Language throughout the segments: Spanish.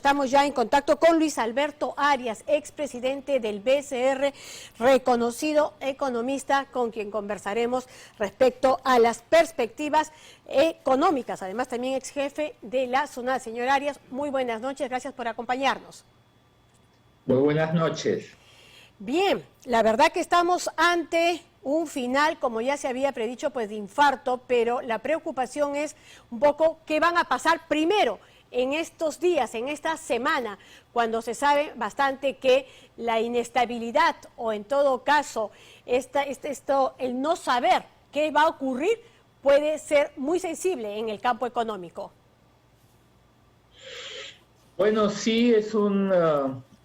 estamos ya en contacto con Luis Alberto Arias, expresidente del BCR, reconocido economista, con quien conversaremos respecto a las perspectivas económicas. Además, también ex jefe de la SUNAT. Señor Arias, muy buenas noches, gracias por acompañarnos. Muy buenas noches. Bien, la verdad que estamos ante un final, como ya se había predicho, pues de infarto, pero la preocupación es un poco qué van a pasar primero en estos días, en esta semana, cuando se sabe bastante que la inestabilidad o en todo caso el no saber qué va a ocurrir puede ser muy sensible en el campo económico. Bueno, sí, es un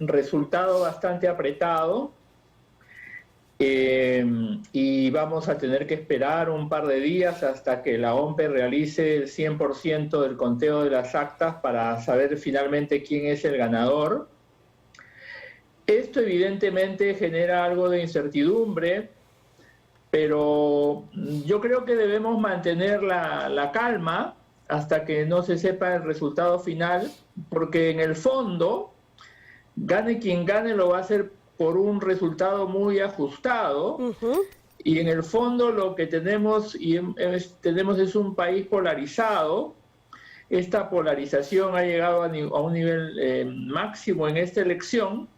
resultado bastante apretado y vamos a tener que esperar un par de días hasta que la OMPE realice el 100% del conteo de las actas para saber finalmente quién es el ganador. Esto evidentemente genera algo de incertidumbre, pero yo creo que debemos mantener la calma hasta que no se sepa el resultado final, porque en el fondo, gane quien gane, lo va a hacer por un resultado muy ajustado, y en el fondo lo que tenemos es un país polarizado. Esta polarización ha llegado a un nivel máximo en esta elección,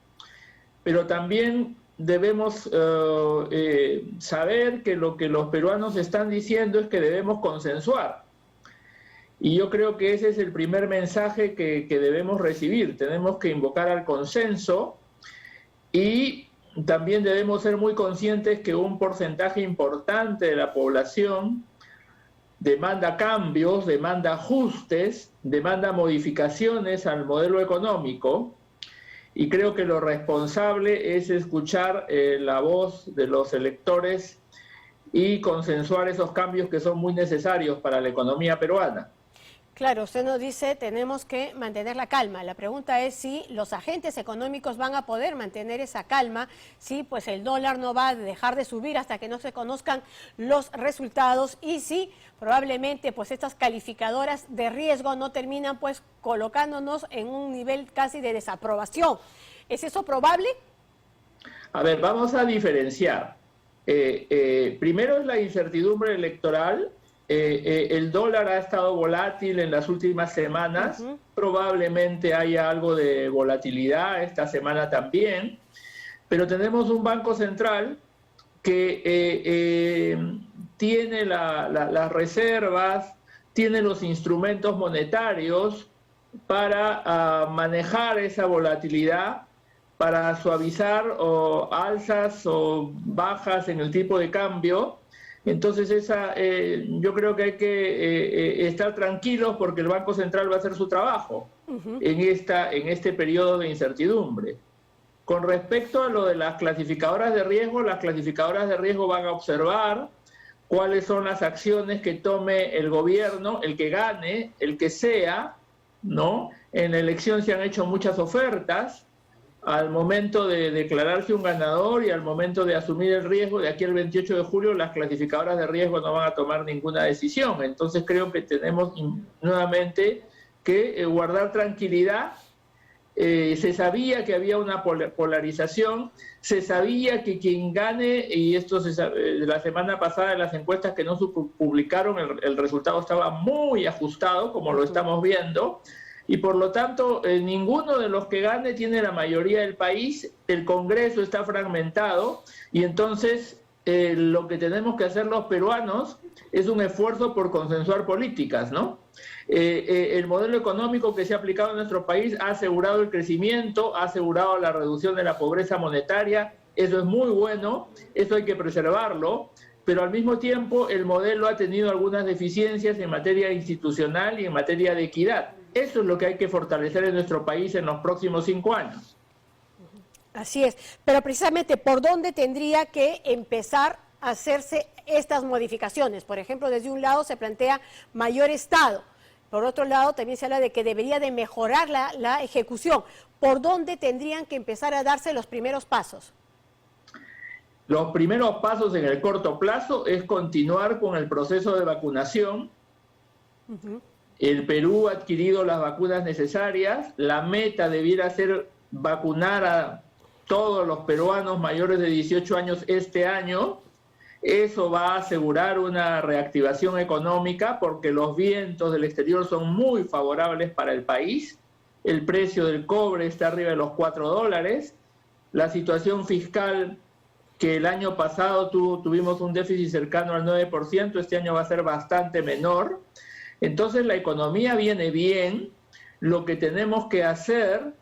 pero también debemos saber que lo que los peruanos están diciendo es que debemos consensuar. Y yo creo que ese es el primer mensaje que debemos recibir. Tenemos que invocar al consenso y también debemos ser muy conscientes que un porcentaje importante de la población demanda cambios, demanda ajustes, demanda modificaciones al modelo económico, y creo que lo responsable es escuchar la voz de los electores y consensuar esos cambios que son muy necesarios para la economía peruana. Claro, usted nos dice tenemos que mantener la calma. La pregunta es si los agentes económicos van a poder mantener esa calma, si pues el dólar no va a dejar de subir hasta que no se conozcan los resultados, y si probablemente pues estas calificadoras de riesgo no terminan pues colocándonos en un nivel casi de desaprobación. ¿Es eso probable? A ver, vamos a diferenciar. Primero es la incertidumbre electoral. El dólar ha estado volátil en las últimas semanas, probablemente haya algo de volatilidad esta semana también, pero tenemos un Banco Central que tiene las reservas, tiene los instrumentos monetarios para manejar esa volatilidad, para suavizar alzas o bajas en el tipo de cambio. Entonces yo creo que hay que estar tranquilos porque el Banco Central va a hacer su trabajo en este periodo de incertidumbre. Con respecto a lo de las clasificadoras de riesgo van a observar cuáles son las acciones que tome el gobierno, el que gane, el que sea, ¿no? En la elección se han hecho muchas ofertas. Al momento de declararse un ganador y al momento de asumir el riesgo, de aquí al 28 de julio, las clasificadoras de riesgo no van a tomar ninguna decisión. Entonces creo que tenemos nuevamente que guardar tranquilidad. Se sabía que había una polarización, se sabía que quien gane, y esto la semana pasada en las encuestas que no se publicaron, el resultado estaba muy ajustado, como lo estamos viendo. Y por lo tanto, ninguno de los que gane tiene la mayoría del país, el Congreso está fragmentado, y entonces lo que tenemos que hacer los peruanos es un esfuerzo por consensuar políticas, ¿no? El modelo económico que se ha aplicado en nuestro país ha asegurado el crecimiento, ha asegurado la reducción de la pobreza monetaria. Eso es muy bueno, eso hay que preservarlo, pero al mismo tiempo el modelo ha tenido algunas deficiencias en materia institucional y en materia de equidad. Eso es lo que hay que fortalecer en nuestro país en los próximos 5 años. Así es, pero precisamente, ¿por dónde tendría que empezar a hacerse estas modificaciones? Por ejemplo, desde un lado se plantea mayor Estado, por otro lado también se habla de que debería de mejorar la ejecución. ¿Por dónde tendrían que empezar a darse los primeros pasos? Los primeros pasos en el corto plazo es continuar con el proceso de vacunación. El Perú ha adquirido las vacunas necesarias. La meta debiera ser vacunar a todos los peruanos mayores de 18 años este año. Eso va a asegurar una reactivación económica porque los vientos del exterior son muy favorables para el país. El precio del cobre está arriba de los $4. La situación fiscal, que el año pasado tuvimos un déficit cercano al 9%, este año va a ser bastante menor. Entonces la economía viene bien. Lo que tenemos que hacer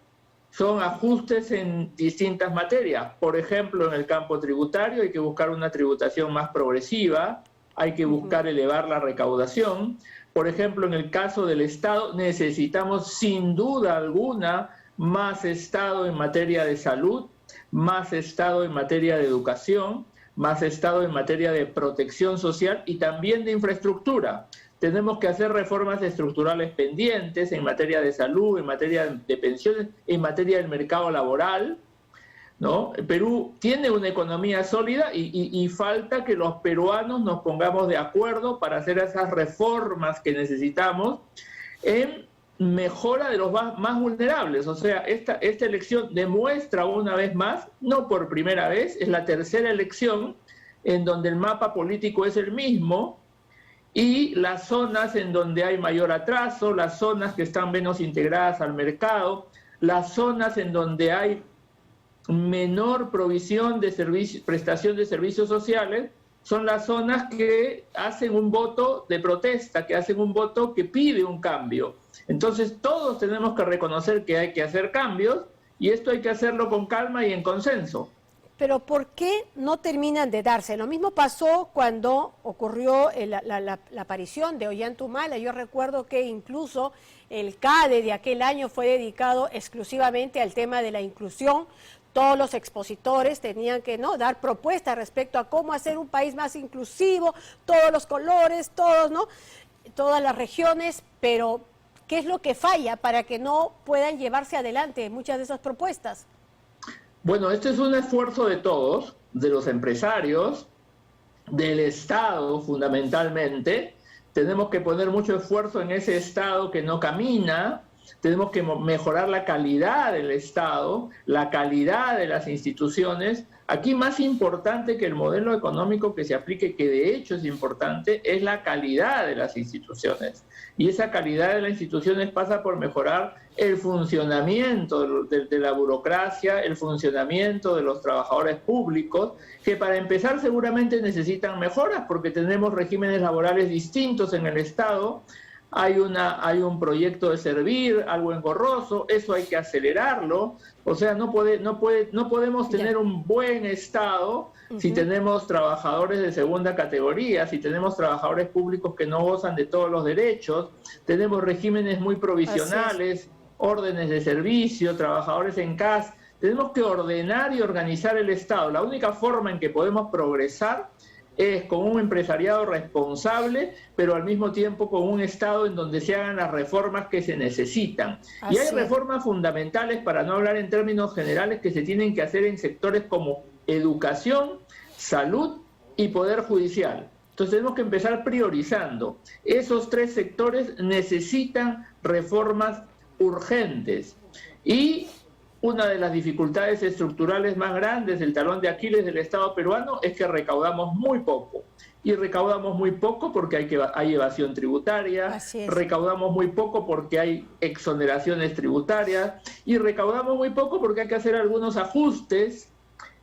son ajustes en distintas materias. Por ejemplo, en el campo tributario hay que buscar una tributación más progresiva, hay que buscar elevar la recaudación. Por ejemplo, en el caso del Estado necesitamos sin duda alguna más Estado en materia de salud, más Estado en materia de educación, más Estado en materia de protección social y también de infraestructura. Tenemos que hacer reformas estructurales pendientes en materia de salud, en materia de pensiones, en materia del mercado laboral, ¿no? El Perú tiene una economía sólida y falta que los peruanos nos pongamos de acuerdo para hacer esas reformas que necesitamos en mejora de los más vulnerables. O sea, esta elección demuestra una vez más, no por primera vez, es la tercera elección en donde el mapa político es el mismo, y las zonas en donde hay mayor atraso, las zonas que están menos integradas al mercado, las zonas en donde hay menor provisión de prestación de servicios sociales, son las zonas que hacen un voto de protesta, que hacen un voto que pide un cambio. Entonces todos tenemos que reconocer que hay que hacer cambios y esto hay que hacerlo con calma y en consenso. Pero ¿por qué no terminan de darse? Lo mismo pasó cuando ocurrió la aparición de Ollanta-Humala. Yo recuerdo que incluso el CADE de aquel año fue dedicado exclusivamente al tema de la inclusión. Todos los expositores tenían que dar propuestas respecto a cómo hacer un país más inclusivo, todos los colores, todas las regiones, pero ¿qué es lo que falla para que no puedan llevarse adelante muchas de esas propuestas? Bueno, este es un esfuerzo de todos, de los empresarios, del Estado fundamentalmente. Tenemos que poner mucho esfuerzo en ese Estado que no camina, tenemos que mejorar la calidad del Estado, la calidad de las instituciones. Aquí más importante que el modelo económico que se aplique, que de hecho es importante, es la calidad de las instituciones. Y esa calidad de las instituciones pasa por mejorar el funcionamiento de la burocracia, el funcionamiento de los trabajadores públicos, que para empezar seguramente necesitan mejoras porque tenemos regímenes laborales distintos en el Estado. Hay un proyecto de servir, algo engorroso, eso hay que acelerarlo. O sea, no podemos tener un buen Estado si tenemos trabajadores de segunda categoría, si tenemos trabajadores públicos que no gozan de todos los derechos, tenemos regímenes muy provisionales, órdenes de servicio, trabajadores en casa. Tenemos que ordenar y organizar el Estado. La única forma en que podemos progresar es con un empresariado responsable, pero al mismo tiempo con un Estado en donde se hagan las reformas que se necesitan. Y hay reformas fundamentales, para no hablar en términos generales, que se tienen que hacer en sectores como educación, salud y poder judicial. Entonces tenemos que empezar priorizando. Esos tres sectores necesitan reformas urgentes. Y una de las dificultades estructurales más grandes, el talón de Aquiles del Estado peruano, es que recaudamos muy poco. Y recaudamos muy poco porque hay evasión tributaria, recaudamos muy poco porque hay exoneraciones tributarias, y recaudamos muy poco porque hay que hacer algunos ajustes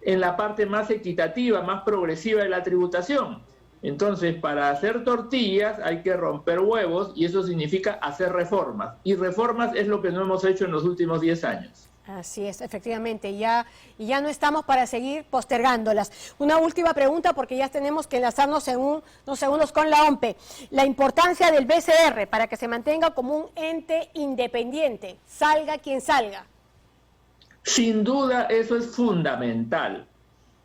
en la parte más equitativa, más progresiva de la tributación. Entonces, para hacer tortillas hay que romper huevos, y eso significa hacer reformas. Y reformas es lo que no hemos hecho en los últimos 10 años. Así es, efectivamente, ya no estamos para seguir postergándolas. Una última pregunta, porque ya tenemos que enlazarnos en unos segundos con la OMPE. La importancia del BCR para que se mantenga como un ente independiente, salga quien salga. Sin duda, eso es fundamental.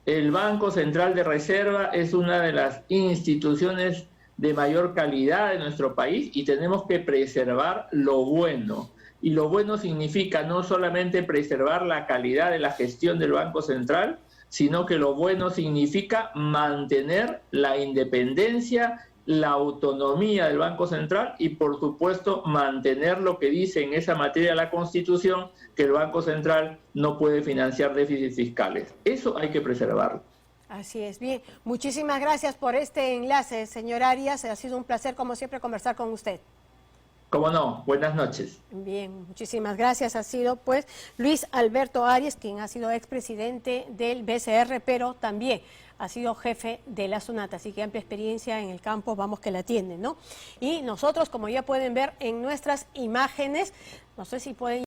El Banco Central de Reserva es una de las instituciones de mayor calidad de nuestro país y tenemos que preservar lo bueno. Y lo bueno significa no solamente preservar la calidad de la gestión del Banco Central, sino que lo bueno significa mantener la independencia la autonomía del Banco Central y, por supuesto, mantener lo que dice en esa materia la Constitución, que el Banco Central no puede financiar déficits fiscales. Eso hay que preservarlo. Así es. Bien, muchísimas gracias por este enlace, señor Arias. Ha sido un placer, como siempre, conversar con usted. Cómo no, buenas noches. Bien, muchísimas gracias. Ha sido pues Luis Alberto Arias, quien ha sido expresidente del BCR, pero también ha sido jefe de la SUNAT, así que amplia experiencia en el campo, vamos que la tiene, ¿no? Y nosotros, como ya pueden ver en nuestras imágenes, no sé si pueden